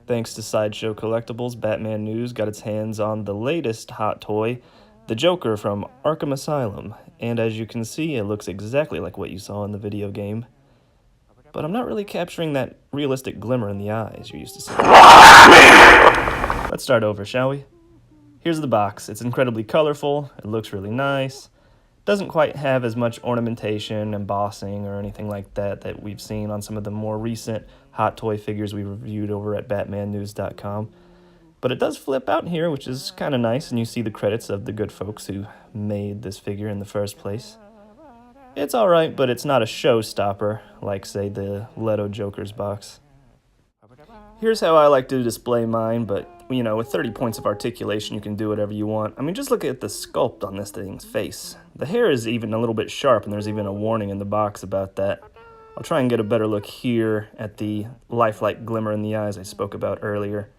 Thanks to Sideshow Collectibles, Batman News got its hands on the latest hot toy, the Joker from Arkham Asylum, and as you can see, it looks exactly like what you saw in the video game. But I'm not really capturing that realistic glimmer in the eyes you're used to seeing. Let's start over, shall we? Here's the box. It's incredibly colorful, it looks really nice. Doesn't quite have as much ornamentation, embossing, or anything like that we've seen on some of the more recent hot toy figures we reviewed over at batmannews.com. But it does flip out here, which is kind of nice, and you see the credits of the good folks who made this figure in the first place. It's alright, but it's not a showstopper, like, say, the Leto Joker's box. Here's how I like to display mine, but, you know, with 30 points of articulation, you can do whatever you want. I mean, just look at the sculpt on this thing's face. The hair is even a little bit sharp, and there's even a warning in the box about that. I'll try and get a better look here at the lifelike glimmer in the eyes I spoke about earlier.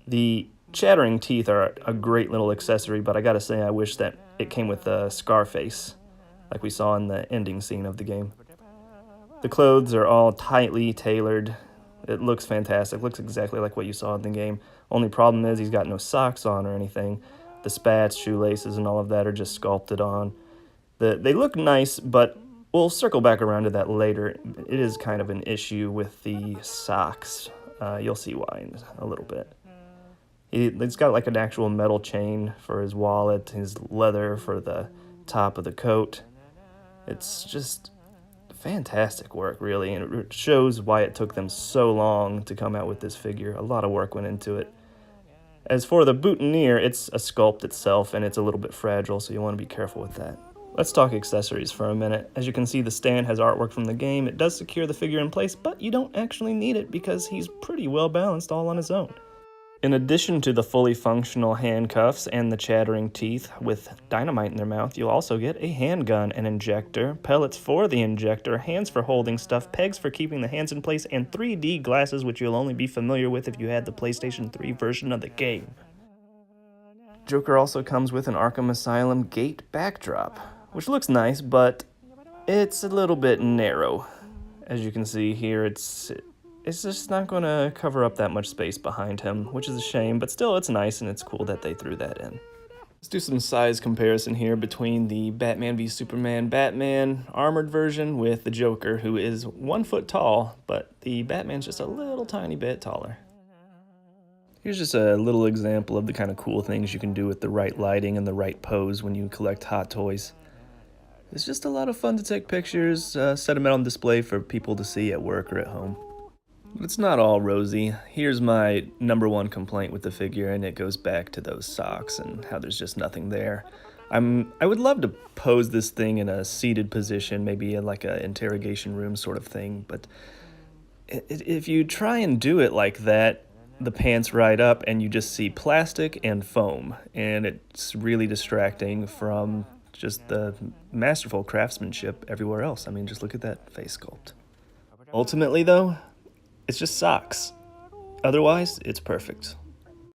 The chattering teeth are a great little accessory, but I gotta say I wish that it came with a scar face, like we saw in the ending scene of the game. The clothes are all tightly tailored. It looks fantastic, looks exactly like what you saw in the game. Only problem is he's got no socks on or anything. The spats, shoelaces, and all of that are just sculpted on. They look nice, but we'll circle back around to that later. It is kind of an issue with the socks. You'll see why in a little bit. He's got like an actual metal chain for his wallet, his leather for the top of the coat. It's just fantastic work, really, and it shows why it took them so long to come out with this figure. A lot of work went into it. As for the boutonniere, it's a sculpt itself, and it's a little bit fragile, so you want to be careful with that. Let's talk accessories for a minute. As you can see, the stand has artwork from the game. It does secure the figure in place, but you don't actually need it because he's pretty well balanced all on his own. In addition to the fully functional handcuffs and the chattering teeth with dynamite in their mouth, you'll also get a handgun, an injector, pellets for the injector, hands for holding stuff, pegs for keeping the hands in place, and 3D glasses, which you'll only be familiar with if you had the PlayStation 3 version of the game. Joker also comes with an Arkham Asylum gate backdrop, which looks nice, but it's a little bit narrow. As you can see here, it's just not going to cover up that much space behind him, which is a shame, but still it's nice and it's cool that they threw that in. Let's do some size comparison here between the Batman v Superman Batman armored version with the Joker, who is 1 foot tall, but the Batman's just a little tiny bit taller. Here's just a little example of the kind of cool things you can do with the right lighting and the right pose when you collect hot toys. It's just a lot of fun to take pictures, set them out on display for people to see at work or at home. But it's not all rosy. Here's my #1 complaint with the figure, and it goes back to those socks and how there's just nothing there. I would love to pose this thing in a seated position, maybe in like an interrogation room sort of thing, but if you try and do it like that, the pants ride up and you just see plastic and foam, and it's really distracting from just the masterful craftsmanship everywhere else. I mean, just look at that face sculpt. Ultimately, though, it's just socks. Otherwise, it's perfect.